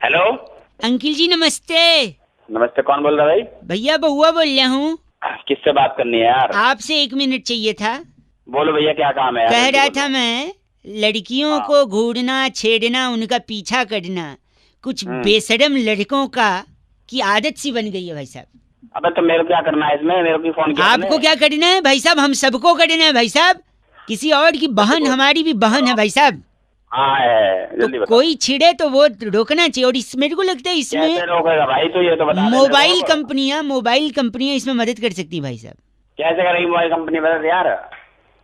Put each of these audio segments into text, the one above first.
Hello uncle ji नमस्ते। नमस्ते, कौन बोल रहा है भाई? भैया बहुआ बोल रहा हूँ। किससे बात करनी है यार? आपसे 1 मिनट चाहिए था। बोलो भैया, क्या काम है यार? कह जल्दी रहा बोलो। था मैं, लड़कियों हाँ। को घूरना छेड़ना उनका पीछा करना कुछ बेशरम लड़कों का की आदत सी बन गई है भाई साहब। अबे तो मेरे को क्या करना है इसमें? मेरे को फोन किया आपको क्या करना है भाई साहब? हम सबको करना है भाई साहब। किसी और की बहन हमारी भी बहन है भाई साहब। हाँ है, तो जल्दी बताओ। कोई छिड़े तो वो रोकना चाहिए। और इस मेरे को लगता है कैसे इसमें रोकेगा भाई? तो ये तो बता दे मोबाइल कंपनियां इसमें मदद कर सकती है भाई साहब। कैसे करेगी मोबाइल कंपनी? बता यार।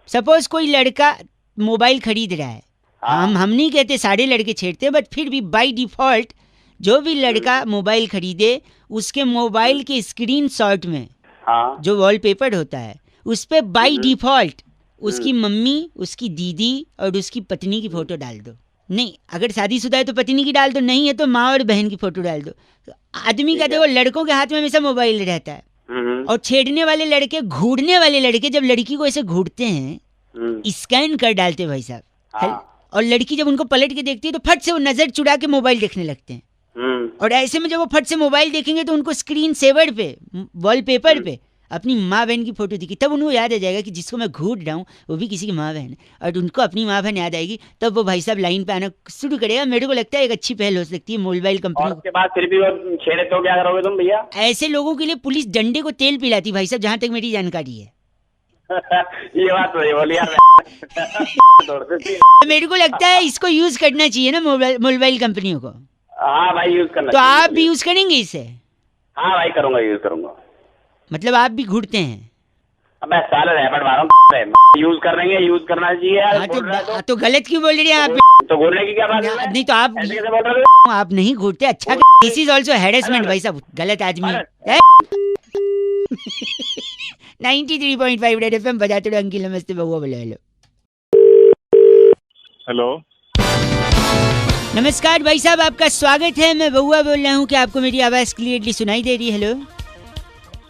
सपोज कोई लड़का मोबाइल खरीद रहा है। हाँ। हम नहीं कहते सारे लड़के छेड़ते हैं, बट फिर भी बाय डिफॉल्ट जो भी लड़का मोबाइल खरीदे उसके मोबाइल के स्क्रीन शॉट में हाँ। जो वॉलपेपर होता है उस पे बाय डिफॉल्ट उसकी मम्मी, उसकी दीदी और उसकी पत्नी की फोटो डाल दो। नहीं, अगर शादीशुदा है तो पत्नी की डाल दो, नहीं है तो माँ और बहन की फोटो डाल दो। आदमी का देखो, लड़कों के हाथ में हमेशा मोबाइल रहता है। और छेड़ने वाले लड़के, घूरने वाले लड़के जब लड़की को ऐसे घूरते हैं, स्कैन कर डालते भाई साहब। हाँ। और लड़की जब उनको पलट के देखती है तो फट से वो नजर चुरा के मोबाइल देखने लगते हैं। और ऐसे में जब वो फट से मोबाइल देखेंगे तो उनको स्क्रीन सेवर पे, वॉलपेपर पे अपनी माँ बहन की फोटो दिखी, तब उनको याद आ जाएगा कि जिसको मैं घूर रहा हूँ वो भी किसी की माँ बहन है। और उनको अपनी माँ बहन याद आएगी, तब वो भाई साहब लाइन पे आना शुरू करेगा। मेरे को लगता है एक अच्छी पहल हो सकती है मोबाइल और कंपनी। उसके बाद फिर भी वो छेड़े तो क्या करोगे तुम भैया? ऐसे लोगों के लिए पुलिस डंडे को तेल पिलाती भाई साहब, जहां तक मेरी जानकारी है। ये बात तो बोली यार। मेरे को लगता है इसको यूज करना चाहिए ना मोबाइल कंपनियों को। हाँ भाई, यूज करना तो चाहिए। आप भी यूज करेंगे इसे? हाँ भाई, करूंगा, यूज करूंगा। मतलब आप भी घूरते हैं? अब मैं साले रैपट मार रहा हूँ। यूज करेंगे, यूज करना चाहिए यार। हाँ तो गलत क्यों बोल रहे हैं आप? तो घूरने की क्या बात है? नहीं तो आप ऐसे कैसे बोल रहे हो? आप नहीं घूरते। अच्छा, दिस इज ऑल्सो हैरेसमेंट भाई साहब। गलत आदमी। 93.5 रेड एफएम बजाते रहो। अंकिल नमस्ते, बहुआ बोले। हेलो हेलो, नमस्कार भाई साहब, आपका स्वागत है। मैं बहुआ बोल रहा हूँ। क्या आपको मेरी आवाज क्लियरली सुनाई दे रही है? हेलो,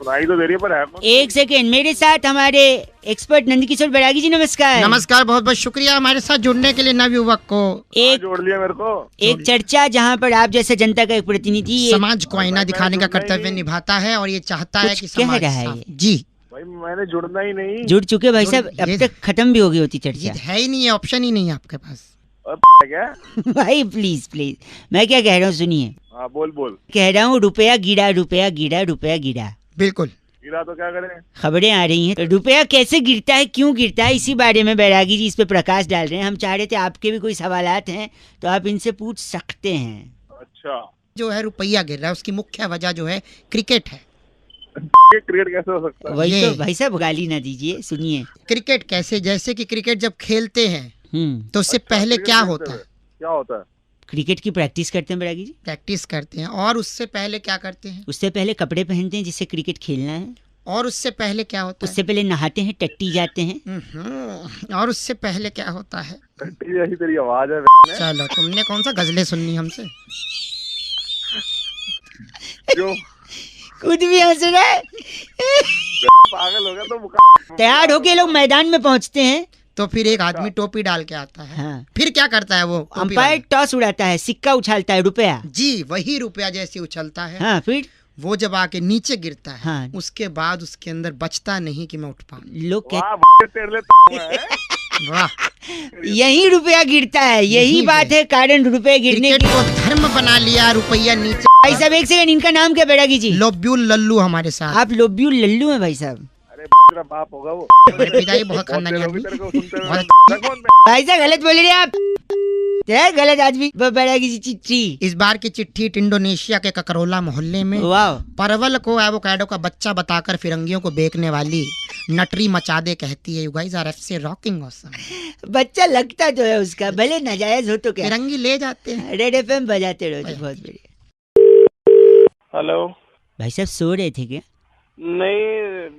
सुनाई तो दे रही है पर है कौन? एक सेकेंड। मेरे साथ हमारे एक्सपर्ट नंदकिशोर बैरागी जी, नमस्कार। नमस्कार, बहुत बहुत शुक्रिया हमारे साथ जुड़ने के लिए नवयुवक को। एक जोड़ लिया मेरे को। एक चर्चा जहाँ पर आप जैसे जनता का एक प्रतिनिधि समाज को आईना दिखाने का कर्तव्य निभाता है और ये चाहता है कि कह समाज रहा है साफ- ये। जी भाई मैंने जुड़ना ही नहीं। जुड़ चुके भाई साहब। अब ये- तक खत्म भी हो गई होती ये चर्चा। है ही नहीं, है ऑप्शन ही नहीं है आपके पास। अब क्या? भाई प्लीज प्लीज, मैं क्या कह रहा हूँ सुनिए। हाँ बोल बोल। कह रहा हूँ रुपया गिरा, रुपया गिरा, रुपया गिरा। बिल्कुल। गिरा तो क्या करें? खबरें आ रही हैं तो रुपया कैसे गिरता है, क्यों गिरता है, इसी बारे में बैरागी जी इस पे प्रकाश डाल रहे हैं। हम चाह रहे थे आपके भी कोई सवालात हैं तो आप इनसे पूछ सकते हैं। अच्छा, जो है रुपया गिर रहा है उसकी मुख्य वजह जो है क्रिकेट है। क्रिकेट कैसे हो सकता है? वही ये- तो भाई साहब, गाली ना दीजिए, सुनिए। क्रिकेट कैसे, जैसे कि क्रिकेट जब खेलते हैं तो उससे अच्छा, पहले क्रिकेट क्या खेलते होता हुए है? क्या होता है? क्रिकेट की प्रैक्टिस करते हैं बैरागी जी। प्रैक्टिस करते हैं और उससे पहले क्या करते हैं? उससे पहले कपड़े पहनते हैं जिससे क्रिकेट खेलना है। और उससे पहले क्या होता है? उससे पहले नहाते हैं, टट्टी जाते हैं। और उससे पहले क्या होता है? घंटी जैसी तेरी आवाज है। चलो, तुमने कौन सा गजलें सुननी हमसे? जो खुद भी हंस रहा है। पागल हो गया तो तैयार होके लोग मैदान में पहुंचते हैं। तो फिर एक आदमी टोपी डाल के आता है। हाँ। फिर क्या करता है वो टोपी अंपायर वाला? टॉस उड़ाता है, सिक्का उछालता है, रुपया। जी, वही रुपया जैसे उछलता है। हाँ, फिर वो जब आके नीचे गिरता है, हाँ। उसके बाद उसके अंदर बचता नहीं कि मैं उठ पाऊं। लोग कहते वाह तेरे लिए है। वाह, यही रुपया गिरता है। यही यही बात है कारण रुपये गिरने क्रिकेट की। को धर्म बना लिया, रुपया नीचे। भाई साहब एक सेकंड, इनका नाम क्या बैरागी जी? लोब्यूल लल्लू हमारे साथ। आप लोब्यू लल्लू हैं भाई साहब। अरे तेरा बाप होगा वो। मेरे पिताजी बहुत खानदानी बहुत देर हो गई आदमी। तेरे को सुनते हुए। बहुत- कौन? भाई साहब गलत बोल रहे हैं आप। तेरा गलत आदमी। बैरागी जी चिट्ठी। इस बार की चिट्ठी इंडोनेशिया के ककरोला मोहल्ले में वाह। परवल को एवोकाडो का बच्चा बताकर फिरंगियों को बेचने वाली नटरी मचादे कहती है, you guys are FC rocking awesome. बच्चा लगता तो है उसका, भले नाजायज हो तो क्या। फिरंगी ले जाते हैं। रेड एफएम बजाते रहो तो बहुत बढ़िया। हेलो। भाई साहब सो रहे थे क्या? नहीं,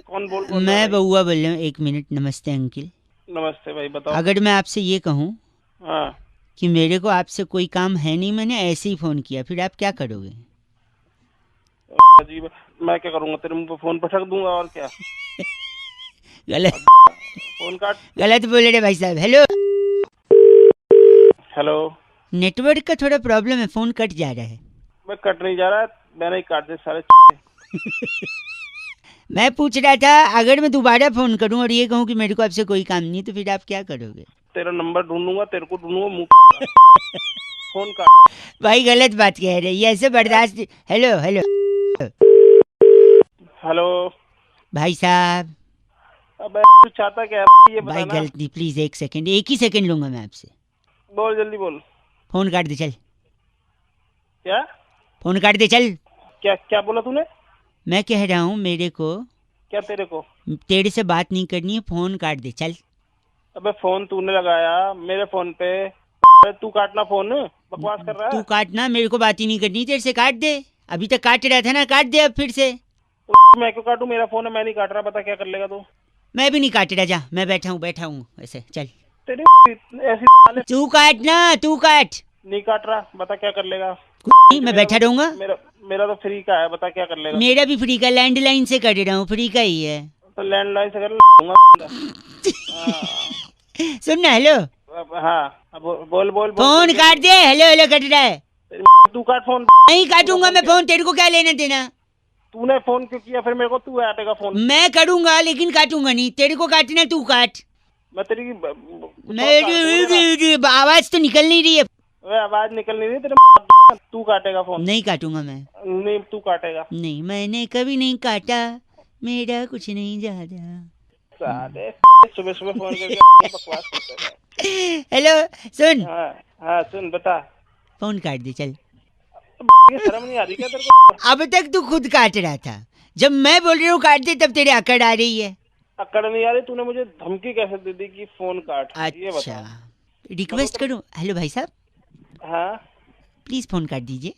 कौन बोल रहा मैं है? बउआ बोल रहा हूँ। 1 मिनट। नमस्ते अंकिल। नमस्ते भाई, बताओ। अगर मैं आपसे ये कहूँ हाँ, कि मेरे को आपसे कोई काम है नहीं, मैंने ऐसे ही फोन किया, फिर आप क्या करोगे? अजीब है। मैं क्या करूंगा? तेरे मुंह पे फोन पटक दूंगा और क्या। गलत फोन काट। गलत बोल रहे भाई साहब। Hello, hello. नेटवर्क का थोड़ा प्रॉब्लम है, फोन कट जा रहा है। मैं कट नहीं जा रहा, मैंने ही काट दिया सारे। मैं पूछ रहा था अगर मैं दोबारा फोन करूं और ये कहूं कि मेरे को आपसे कोई काम नहीं, तो फिर आप क्या करोगे? तेरा नंबर ढूंढूंगा, तेरे को ढूंढूंगा, मुंह फोन काट। भाई गलत बात कह रहे, ये ऐसे बर्दाश्त। हेलो हेलो हेलो भाई साहब। अबे तू चाहता क्या है ये भाई बताना। गलती, प्लीज एक सेकंड, एक ही सेकंड लूंगा मैं आपसे। बोल जल्दी बोल। फोन काट दे चल, क्या फोन काट दे चल। क्या क्या बोला तूने? मैं कह रहा हूँ मेरे को क्या तेरे को? तेरे से बात नहीं करनी है, फोन काट दे चल। अबे फोन तूने लगाया मेरे फोन पे, अबे तू काटना फोन, बकवास कर रहा तू है। काटना, मेरे को बात ही नहीं करनी, तेरे से काट दे। अभी तक काट रहा था ना, काट दे अब फिर से। मैं क्यों काटूं, मेरा फोन है, मैं नहीं काट रहा, बता क्या कर लेगा तू? मैं भी नहीं काट रहा, जा, मैं बैठा हूँ ऐसे, चल। तेरी ऐसी तू काट ना, तू काट। नहीं काट रहा, बता क्या कर लेगा? नहीं, मैं बैठा रहूंगा। मेरा मेरा तो फ्री का है, बता क्या कर लेगा? मेरा भी फ्री का, लैंडलाइन से कर रहा हूँ, फ्री का ही है। तो लैंडलाइन से कर लूंगा। सुन ना, हेलो, हाँ बोल बोल फोन काट दे। हेलो हेलो कट रहा है। तू काट फोन। नहीं काटूंगा मैं फोन, तेरे को क्या लेना देना? तूने फोन क्यों किया फिर मेरे को? तू काटेगा फोन। मैं करूंगा लेकिन काटूंगा नहीं, तेरे को काटना है, तू काट। मैं तेरी मेरी आवाज तो निकल नहीं रही है। आवाज निकल नहीं रही तेरे। तू काटेगा फोन। नहीं काटूंगा मैं। नहीं तू काटेगा। नहीं, मैंने कभी नहीं काटा, मेरा कुछ नहीं ज्यादा। साले सुबह सुबह फोन करके बकवास करते हैं। हेलो सुन। हाँ सुन बता। फोन काट दे चल। ये शर्म नहीं आ रही क्या तेरे को? अब तक तू खुद काट रहा था, जब मैं बोल रही हूँ काट दे तब तेरे अकड़ आ रही है। अकड़ नहीं आ रही? तूने मुझे धमकी कैसे दे दी कि फोन काट? ये अच्छा, बता। रिक्वेस्ट करूँ? हेलो भाई साहब, हाँ प्लीज फोन काट दीजिए।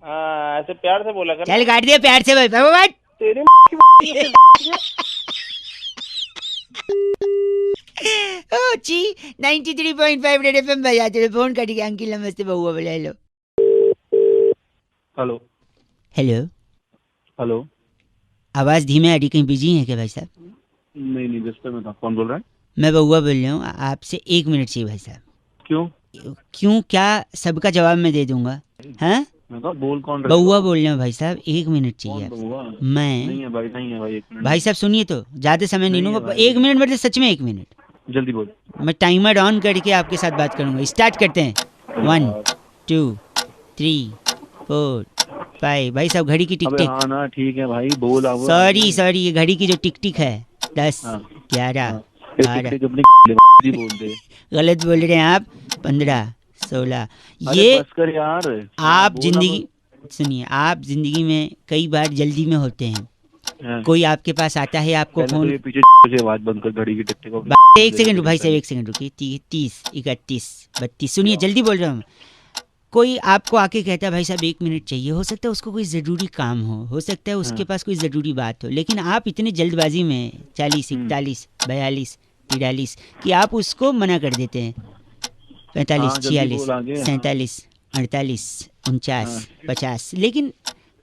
हाँ ऐसे प्यार से बोला कर। चल काट दिया प्यार से भाई, बाबा तेरी ओ जी 93.5 रेड एफएम बजाते हुए फोन कट गया। अंकिल नमस्ते, बहुआ बोले हेलो। Hello hello, hello. आवाज धीमे आ रही, कहीं बिजी है क्या भाई साहब? नहीं नहीं, जिस पे मैं था। कौन बोल रहा है? मैं बहुआ बोल रहा हूँ, आपसे 1 मिनट चाहिए भाई साहब। क्यों? क्यों क्या, सबका जवाब मैं दे दूंगा। हाँ मैं कहा बोल कौन रहा है? बहुआ बोल रहा हूँ भाई साहब, 1 मिनट चाहिए कौन आपसे। बउआ? मैं नहीं है भाई, नहीं है भाई, 1 मिनट। भाई साहब सुनिए तो, ज्यादा समय नहीं नहीं है लूंगा, भाई। 1 मिनट मतलब सच में 1 मिनट। जल्दी बोल। मैं टाइमर ऑन करके आपके साथ बात करूंगा। स्टार्ट करते हैं। 1 2 3 4 5। भाई साहब घड़ी की टिक अबे टिक। हाँ ना, ठीक है भाई, बोल अब। सॉरी सॉरी, ये घड़ी की जो टिक टिक है 10 हाँ। 11 फिर 12। टिक-टिक अपनी बोल दे। गलत बोल रहे हैं आप। 15 16। अरे ये बस कर यार। आप बोल जिंदगी, सुनिए, आप जिंदगी में कई बार जल्दी में होते हैं। हाँ। कोई आपके पास आता है, आपको पहले तो फोन। ये पीछे से आवाज बंद कर, घड़ी की टिक-टिक को। 1 सेकंड भाई साहब, 1 सेकंड रुकिए। 30 31 32। सुनिए जल्दी बोल रहा हूँ। कोई आपको आके कहता है भाई साहब 1 मिनट चाहिए, हो सकता है उसको कोई ज़रूरी काम हो सकता है उसके पास कोई ज़रूरी बात हो, लेकिन आप इतने जल्दबाजी में 40 41 42 43 कि आप उसको मना कर देते हैं। 45 हाँ, जल्दी 46 बोल आगे। 47 48 49 50। लेकिन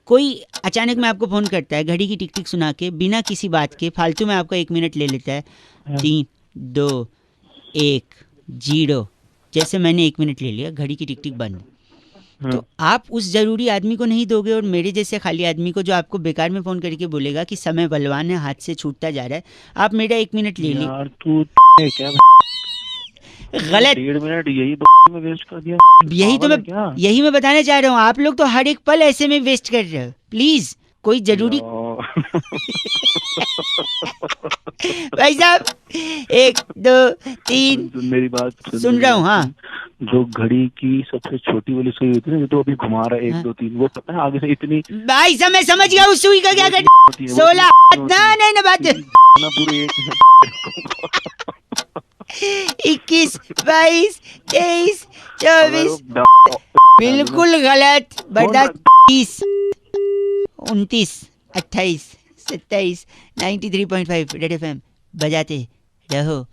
कोई अचानक में आपको फ़ोन करता है, घड़ी की टिक टिक सुना के, बिना किसी बात के फालतू में आपका 1 मिनट ले लेता है। 3 2 1 0। जैसे मैंने 1 मिनट ले लिया, घड़ी की टिक टिक बंद। तो आप उस जरूरी आदमी को नहीं दोगे, और मेरे जैसे खाली आदमी को जो आपको बेकार में फोन करके बोलेगा कि समय बलवान है, हाथ से छूटता जा रहा है, आप मेरा 1 मिनट ले ली। यार तू क्या गलत। 1.5 मिनट यही में वेस्ट कर दिया। यही तो पागल है मैं क्या? यही मैं बताना चाह रहा हूँ। आप लोग तो हर एक पल ऐसे में वेस्ट कर रहे हो। प्लीज कोई जरूरी भाई साहब 1 2 3। सुन मेरी बात, सुन रहा हूँ। हाँ, जो घड़ी की सबसे छोटी वाली सुई होती है ना, जो तो अभी घुमा रहा है 1 2 3, वो पता है आगे से इतनी भाई साहब मैं समझ गया उस सुई का क्या करना। होती है। 16 ना नहीं ना बात। ना पूरे 21 22 23 24। बिल्कुल गलत। बर्दाश्त। 30 29 28 27। 93.5 रेड एफएम बजाते रहो।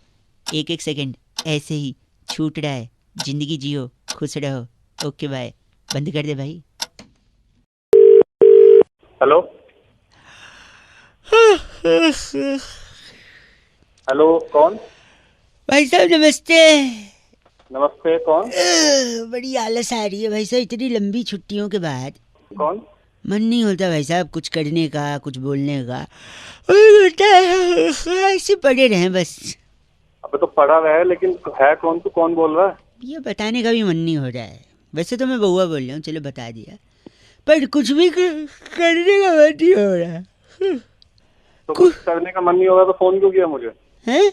1 सेकंड ऐसे ही छूट रहा है। जिंदगी जियो, खुश रहो। Okay bye. बंद कर दे भाई। हेलो हेलो कौन? भाई साहब नमस्ते। नमस्ते, कौन? बड़ी आलस आ रही है भाई साहब, इतनी लंबी छुट्टियों के बाद कौन? मन नहीं होता भाई साहब कुछ करने का, कुछ बोलने का। ऐसे पड़े रहे बस। अबे तो पढ़ा रहा है, लेकिन है कौन? तू कौन बोल रहा है? ये बताने का भी मन नहीं हो रहा है। वैसे तो मैं बउआ बोल रहा हूँ, चलो बता दिया, पर कुछ भी करने का मन नहीं हो रहा है। तो कुछ करने का मन नहीं होगा तो फोन क्यों किया मुझे? हैं?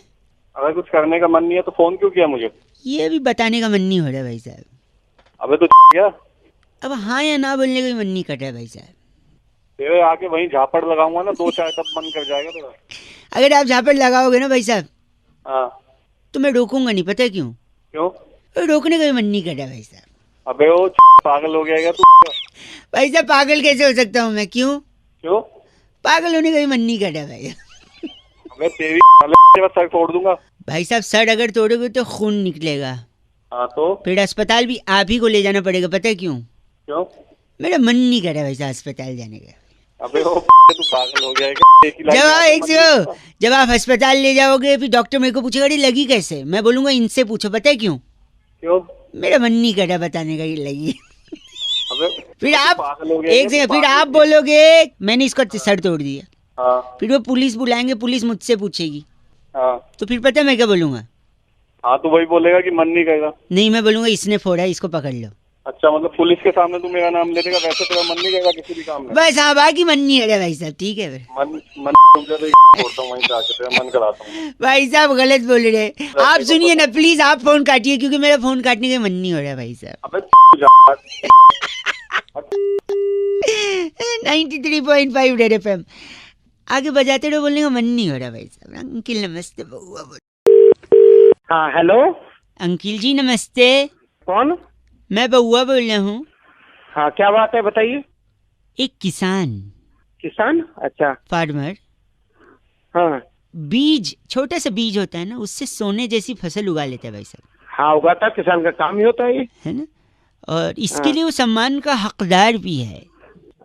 अगर कुछ करने का मन नहीं है तो फोन क्यों किया मुझे? ये भी बताने का मन नहीं हो रहा भाई साहब। अबे तो क्या अब हाँ या ना बोलने का भी मन नहीं कर रहा है भाई साहब। तेरे आके वहीं झापड़ लगाऊंगा ना, 2 चाय तब मन कर जाएगा तेरा। अगर आप झापड़ लगाओगे ना भाई साहब हाँ। तो मैं रोकूंगा नहीं, पता है क्यों? क्यों? रोकने का भी मन नहीं कर रहा भाई साहब। अबे वो पागल हो गया क्या तू? भाई साहब पागल कैसे हो सकता हूँ मैं? क्यों? क्यों? पागल होने का भी मन नहीं कर रहा भाई। अबे तेरी सर तोड़ दूंगा। भाई साहब सर अगर तोड़ोगे तो खून निकलेगा, हाँ तो फिर अस्पताल भी आप ही को ले जाना पड़ेगा, पता है क्यों? क्यों? मेरा मन नहीं कर रहा भाई साहब अस्पताल जाने का। अबे वो तू पागल हो गया है क्या? एक ही लाइन जब में आप आके एक मन से नहीं करता। जब आप अस्पताल ले जाओगे फिर डॉक्टर मेरे को पूछेगा अरे लगी कैसे, मैं बोलूंगा इनसे पूछो, पता है क्यों? क्यों? मेरा मन नहीं कर रहा बताने का, ये लगी। अबे फिर तू आप पागल हो गया एक क्या? सेकंड, तू फिर पागल आप है। बोलोगे मैंने इसका सर तोड़ दिया, हाँ फिर वो पुलिस बुलाएंगे, पुलिस मुझसे पूछेगी, हाँ तो फिर पता है मैं क्या बोलूंगा? हाँ, तो वही बोलेगा कि मन नहीं करेगा। नहीं, मैं बोलूंगा इसने फोड़ा है, इसको पकड़ लो। अच्छा, मतलब पुलिस के सामने तू मेरा नाम ले लेगा, वैसे तेरा मन नहीं करेगा किसी भी काम में? बस हाँ, बाकी मन नहीं है रे भाई साहब, ठीक है फिर। मन रुक जा तो छोड़ता हूँ, वहीं से आके तेरा मन कराता हूँ। भाई साहब गलत बोल रहे हैं आप, सुनिए ना प्लीज, आप फोन काटिए क्योंकि मेरा फोन काटने का मन नहीं हो रहा भाई साहब। अबे तू जा। 93.5 रेड एफएम आगे बजाते रहो, बोलने का मन नहीं हो रहा भाई साहब। अंकिल नमस्ते, बउआ बोल। हाँ हेलो, अंकिल जी नमस्ते, कौन? मैं बउआ बोल रहा हूँ। हाँ क्या बात है, बताइए। एक किसान, किसान? अच्छा। फार्मर, हाँ बीज, छोटा सा बीज होता है ना, उससे सोने जैसी फसल उगा लेता है भाई साहब, हाँ, उगाता किसान का काम ही होता है ये। है ना? और इसके हाँ। लिए वो सम्मान का हकदार भी है।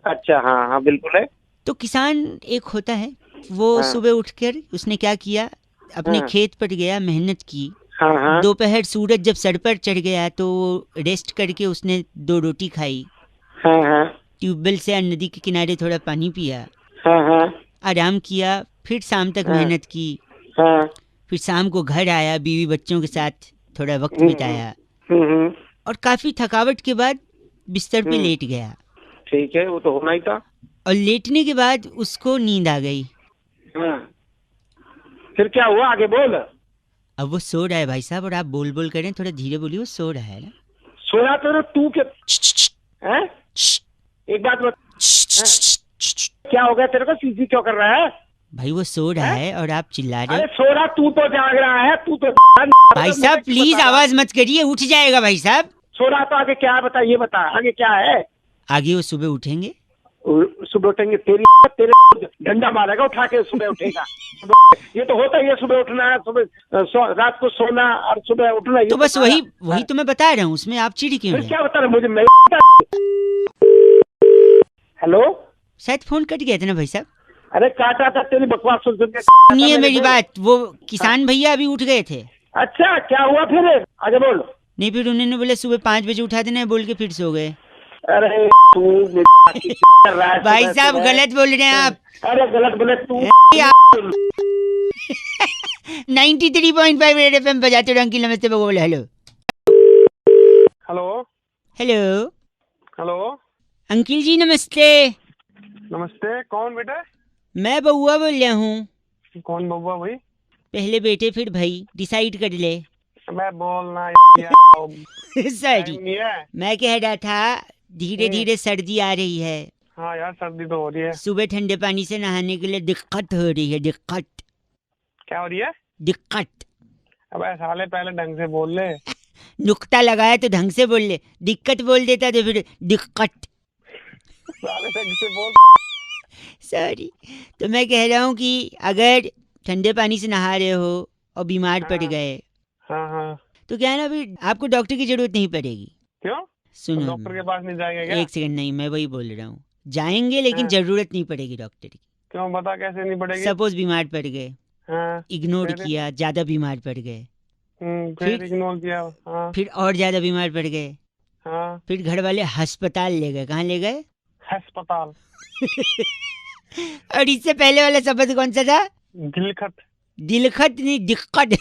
अच्छा, हाँ हाँ बिल्कुल है। तो किसान एक होता है, वो हाँ। सुबह उठकर उसने क्या किया, अपने हाँ। खेत पर गया, मेहनत की, हाँ हाँ दोपहर सूरज जब सर पर चढ़ गया तो रेस्ट करके उसने 2 रोटी खाई, हाँ हाँ ट्यूबवेल से नदी के किनारे थोड़ा पानी पिया, हाँ हाँ आराम किया, फिर शाम तक हाँ। मेहनत की, हाँ। फिर शाम को घर आया, बीवी बच्चों के साथ थोड़ा वक्त बिताया, हम्म। और काफी थकावट के बाद बिस्तर पे हम्म। लेट गया, ठीक है, वो तो होना ही था। और लेटने के बाद उसको नींद आ गई। हाँ, फिर क्या हुआ, आगे बोल। अब वो सो रहा है भाई साहब, और आप बोल बोल करें, थोड़ा धीरे बोलिए, वो सो रहा है ना। सोया तो तू के हैं? एक बात बता, क्या हो गया तेरे को, सीधी क्यों कर रहा है? भाई वो सो रहा है और आप चिल्ला रहे अरे हो। सो रहा, तू तो जाग रहा है, तू तो भाई साहब प्लीज आवाज मत करिए, उठ जाएगा भाई साहब। सो रहा तो आगे क्या है, बता, ये बता आगे क्या है। आगे वो सुबह उठेंगे, सुबह उठेंगे, तेरे डंडा मारेगा उठा के, सुबह उठेगा। ये तो होता ही है, सुबह उठना, सुबह रात को सोना और सुबह उठना। तो बस वही तो मैं बता रहा हूँ, उसमें आप चिढ़ क्यों फिर रहे? क्या बता रहे मुझे? मैं हेलो, शायद फोन कट गया था ना भाई साहब। अरे काटा था, तेरी बकवास सुन सुन के। सुनिए मेरी बात, वो किसान भैया अभी उठ गए थे। अच्छा, क्या हुआ फिर, आगे बोल। नहीं, फिर उन्होंने बोले सुबह 5 बजे उठा देना है, बोल के फिर सो गए। अरे तू कर रहा है भाई सुबह साहब सुबह। गलत बोल रहे हैं आप। अरे गलत बोले तू। 93.5 रेड एफएम बजाते रहो। अंकिल नमस्ते, बउआ बोले hello. Hello hello hello, uncle ji नमस्ते, नमस्ते, कौन बेटा? मैं बउआ बोल रहा हूँ। कौन बउआ भाई? पहले बेटे फिर भाई, डिसाइड कर ले। मैं बोलना सॉरी, नहीं है। मैं कह रहा था धीरे धीरे सर्दी आ रही है, हाँ यार, सर्दी तो हो रही है। सुबह ठंडे पानी से नहाने के लिए दिक्कत हो रही है, दिक्कत क्या हो रही है? दिक्कत। अबे साले पहले ढंग से बोल ले। नुक्ता लगाया तो ढंग से बोल ले, दिक्कत बोल देता तो फिर दिक्कत। साले ढंग से बोल। सॉरी, तो मैं कह रहा हूँ कि अगर ठंडे पानी से नहा रहे हो और बीमार पड़ हाँ। गए हाँ हाँ, तो क्या है ना, फिर आपको डॉक्टर की जरूरत नहीं पड़ेगी। क्यों? तो सुनो, डॉक्टर के पास नहीं जाएंगे क्या? एक सेकंड, नहीं मैं वही बोल रहा हूँ, जाएंगे लेकिन हाँ। जरूरत नहीं पड़ेगी डॉक्टर की। क्यों, बता कैसे नहीं पड़ेगी? सपोज बीमार पड़ गए, हाँ, इग्नोर फिर? किया, ज्यादा बीमार पड़ गए, फिर इग्नोर किया। हाँ फिर और ज्यादा बीमार पड़ गए। हाँ। फिर घर वाले अस्पताल ले गए। कहाँ ले गए? अस्पताल। और इससे पहले वाला शब्द कौन सा था? दिलखत। दिलखत नहीं, दिक्कत।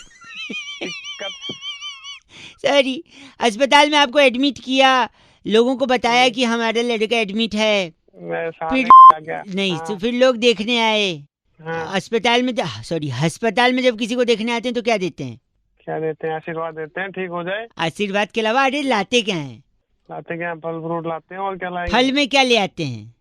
सॉरी। अस्पताल में आपको एडमिट किया, लोगों को बताया कि हमारा लड़का एडमिट है। फिर नहीं हाँ। तो फिर लोग देखने आए। हाँ। अस्पताल में सॉरी अस्पताल में जब किसी को देखने आते हैं तो क्या देते हैं? क्या देते हैं? आशीर्वाद देते हैं, ठीक हो जाए। आशीर्वाद के अलावा अरे लाते क्या हैं? लाते क्या? फल फ्रूट लाते हैं, और क्या लाएंगे? फल में क्या ले आते हैं?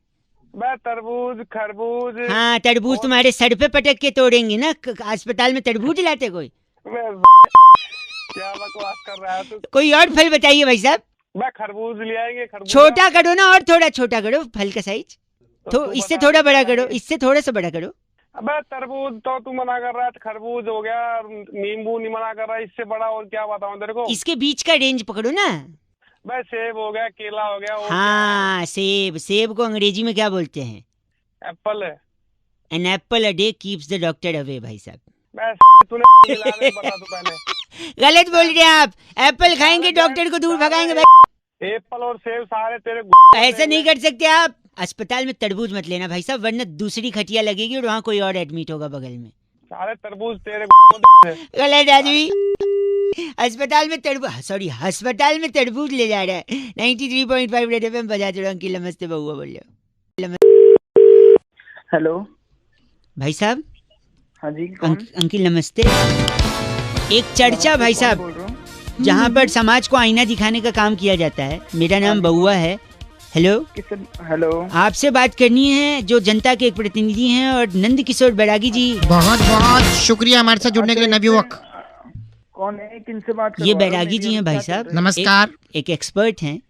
तरबूज, खरबूज। हाँ, तरबूज तुम्हारे सर पे पटक के तोड़ेंगे ना। अस्पताल में तरबूज लाते कोई? क्या बकवास कर रहा है तू? कोई और फल बताइए भाई साहब। खरबूज ले आएंगे। खरबूज छोटा करो ना, और थोड़ा छोटा करो फल का साइज। तो तू इससे बता थोड़ा बड़ा क्या करो, लाएंगे? इससे थोड़ा सा बड़ा करो। अबे तरबूज तो तू मना कर रहा है, खरबूज हो गया, नींबू नहीं मना कर रहा है, इससे बड़ा और क्या बताऊं तेरे को? इसके बीच का रेंज पकड़ो ना। बस सेब हो गया, केला हो गया, और हाँ, सेब। सेब को अंग्रेजी में क्या बोलते हैं? एप्पल है। An apple a day keeps the doctor away. भाई साहब बस तूने मिला दे, बता तू पहले। गलत बोल रहे हैं आप। एप्पल खाएंगे डॉक्टर को दूर भगाएंगे भाई। एप्पल और सेब सारे तेरे ऐसा नहीं कर सकते आप। अस्पताल में तरबूज मत लेना भाई साहब, वरना दूसरी खटिया लगेगी और वहाँ कोई और एडमिट होगा बगल में। सारे तरबूज तेरे गलत आदमी। अस्पताल में तरबूज ले जा रहा है। 93.5 रेड एफएम बजाते रहो। अंकिल नमस्ते, बउआ बोलिए। हेलो भाई साहब। हाँ जी कौन? अंकिल नमस्ते। एक चर्चा भाई साहब, बोल रहा हूँ। जहाँ पर समाज को आईना दिखाने का काम किया जाता है। मेरा नाम बउआ है। हेलो, किससे? हेलो। आपसे बात करनी है, जो जनता के एक प्रतिनिधि हैं, और नंद किशोर बैरागी जी। बहुत बहुत शुक्रिया हमारे साथ जुड़ने के लिए नवयुवक। कौन है? किनसे बात कर ये रहा हूँ? बैरागी जी हैं भाई साहब। नमस्कार। एक एक्सपर्ट हैं,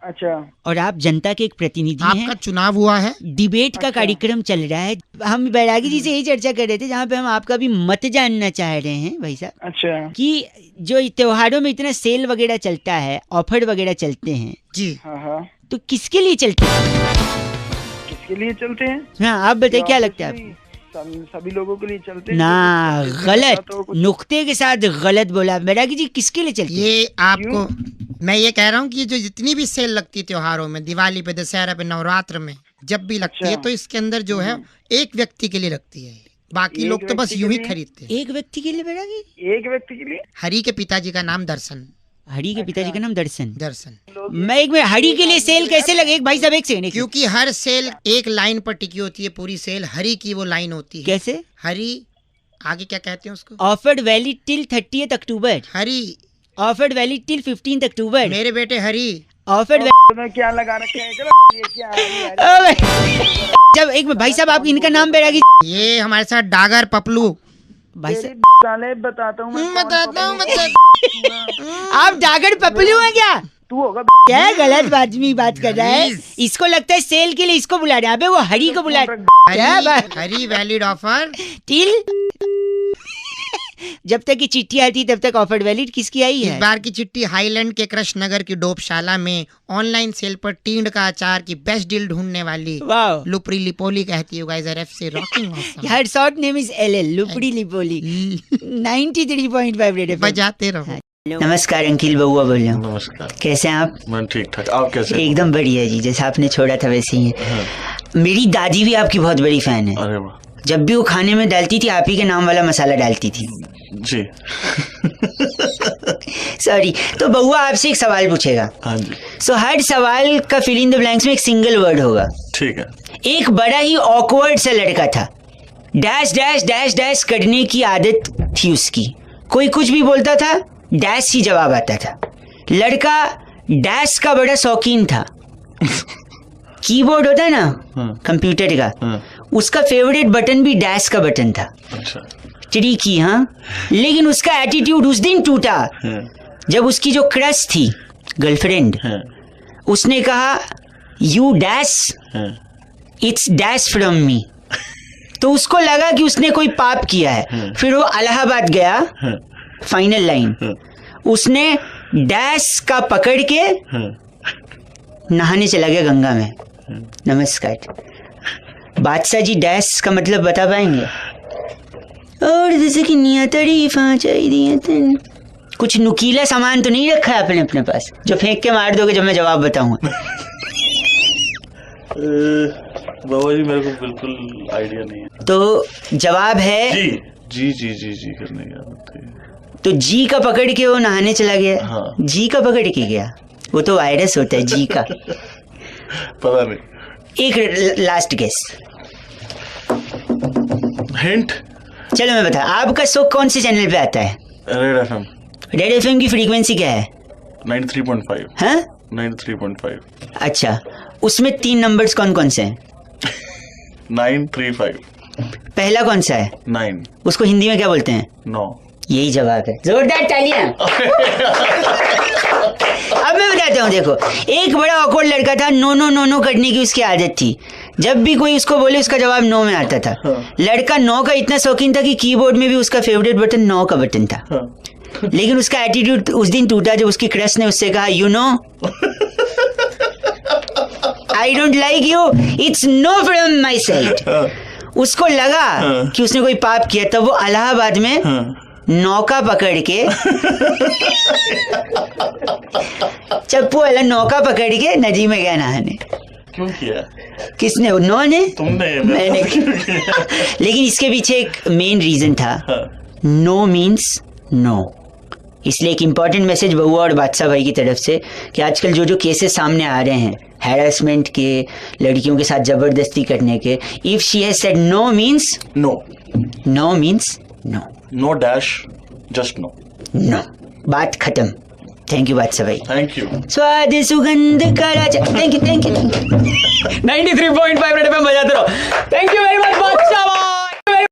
अच्छा। और आप जनता के एक प्रतिनिधि आपका हैं। चुनाव हुआ है, डिबेट का कार्यक्रम चल रहा है। हम बैरागी जी से यही चर्चा कर रहे थे, जहाँ पे हम आपका भी मत जानना चाह रहे हैं भाई साहब, अच्छा। कि जो त्योहारों में इतना सेल वगैरह चलता है, ऑफर वगैरह चलते हैं, जी हाँ हाँ। तो किसके लिए चलते हैं? किसके लिए चलते हैं? हाँ, आप बताइए, क्या लगता है आपको? सभी लोगों के लिए चलते हैं। ना, गलत। तो कुछ- नुक्ते के साथ गलत बोला। बैरागी जी किसके लिए चलते हैं? ये आपको मैं ये कह रहा हूँ कि जो जितनी भी सेल लगती है त्योहारों में, दिवाली पे, दशहरा पे, नवरात्र में, जब भी लगती है, अच्छा। तो इसके अंदर जो है एक व्यक्ति के लिए लगती है। बाकी एक लोग तो बस व्यक्ति यूं के ही लिए? खरीदते हैं। एक व्यक्ति के लिए बैरागी? एक व्यक्ति के लिए? हरि के पिताजी का नाम दर्शन। हरि के पिताजी का नाम दर्शन। दर्शन। मैं एक मिनट, हरि के लिए सेल कैसे लगे? एक भाई साहब, एक सेकंड। क्योंकि हर सेल एक लाइन पर टिकी होती है, पूरी सेल हरि की वो लाइन होती है। कैसे? हरि, आगे क्या कहते हैं उसको? Offered valid till 30th October. Hari. Offered valid till 15th October. मेरे बेटे हरि। ऑफर्ड तो क्या लगा रखे हैं? चलो, ये क्या है? जब एक भाई साहब, आप इनका नाम बैरागी? ये हमारे साथ डागर पपलू। भाई तेरी साहब, साले बताता हूँ मैं। बताता हूँ आप डागर पपलू हैं क्या? तू होगा। क्या गलत आदमी बात कर रहा है। इसको लगता है सेल के लिए इसको बुला रहे हैं। अबे वो हरि को बुला रहे हैं। क्या बात? हरि वैलिड ऑफर टिल जब तक की चिट्ठी आती तब तक ऑफर वैलिड। किसकी आई इस है? बार की चिट्ठी हाईलैंड के कृष्ण नगर की डोपशाला में ऑनलाइन सेल पर टींड का अचार की बेस्ट डील ढूंढने वाली वाह, लुपरी लिपोली कहती है guys, RFC rocking awesome. Her short name is LL, लुपड़ी लिपोली। 93.5 red FM. बजाते रहो। नमस्कार अंकिल, बउआ बोल रहा हूँ। नमस्कार। कैसे हैं आप? मैं ठीक ठाक, आप कैसे हैं? एकदम बढ़िया जी, जैसा आपने छोड़ा था वैसे ही है। मेरी दादी भी आपकी बहुत बड़ी फैन है। अरे वाह जब भी वो खाने में डालती थी, आप ही के नाम वाला मसाला डालती थी। जी। सॉरी। तो बउआ आपसे एक सवाल पूछेगा। हाँ जी, सो हर सवाल का फिल इन द ब्लैंक्स में एक सिंगल वर्ड होगा। ठीक है। एक बड़ा ही ऑकवर्ड सा लड़का था। डैश डैश डैश डैश करने की आदत थी उसकी। कोई कुछ भी बोलता था, डैश ही जवाब आता था। लड़का डैश का बड़ा शौकीन था। कीबोर्ड होता है ना कंप्यूटर का, उसका फेवरेट बटन भी डैश का बटन था। अच्छा। ट्रिकी, हाँ। लेकिन उसका एटीट्यूड उस दिन टूटा जब उसकी जो क्रश थी, गर्लफ्रेंड, उसने कहा you dash it's dash from me. तो उसको लगा कि उसने कोई पाप किया है। फिर वो इलाहाबाद गया। फाइनल लाइन, उसने डैश का पकड़ के नहाने चला गया गंगा में। नमस्कार। बादशाह जी, डैश का मतलब बता पाएंगे? और जैसे कि निया तारीफां चाहिए। कुछ नुकीला सामान तो नहीं रखा है आपने अपने पास जो फेंक के मार दोगे जब मैं जवाब बताऊंगा? बाबा जी मेरे को बिल्कुल आइडिया नहीं है। तो जवाब है जी जी जी जी जी करने का। तो जी का पकड़ के वो नहाने चला गया। हाँ। जी का पकड़ के गया, वो तो वायरस होता है जी का। पता नहीं। एक लास्ट गेस, हिंट। चलो मैं बता, आपका शो कौन से चैनल पे आता है? Red FM. रेड एफएम की फ्रीक्वेंसी क्या है? 93.5। हाँ 93.5। अच्छा, उसमें 3 नंबर्स कौन कौन से हैं? 935। पहला कौन सा है? 9। उसको हिंदी में क्या बोलते हैं? 9। यही जवाब है, जोरदार तालियां। अब मैं बताता हूँ, देखो एक बड़ा ऑकवर्ड लड़का था, नो नो नो नो करने की उसकी आदत थी। जब भी कोई उसको बोले उसका जवाब नो में आता था। लड़का नो का इतना शौकीन था कि कीबोर्ड में भी उसका फेवरेट बटन नो का बटन था। लेकिन उसका एटीट्यूड उस दिन टूटा जब उसकी क्रश ने उससे कहा you know I don't like you, it's know from my side. उसको लगा कि उसने कोई पाप किया, तब वो इलाहाबाद में नौका पकड़ के चप्पू वाला नौका पकड़ के नदी में गया नहाने। क्यों किया? किसने? नो ने? तुमने? मैंने। लेकिन इसके पीछे एक मेन रीजन था, नो मीन्स नो। इसलिए एक इम्पॉर्टेंट मैसेज बउआ और बादशाह भाई की तरफ से कि आजकल जो जो केसेस सामने आ रहे हैं हैरेसमेंट के, लड़कियों के साथ जबरदस्ती करने के, if she has said no means no. No means no. No dash, just no. No, बात खत्म। थैंक यू बादशाह भाई। Thank you. स्वाद सुगंध का राजा। थैंक यू 93.5 रेड एफएम बजाते रहो। थैंक यू वेरी मच बादशाह भाई।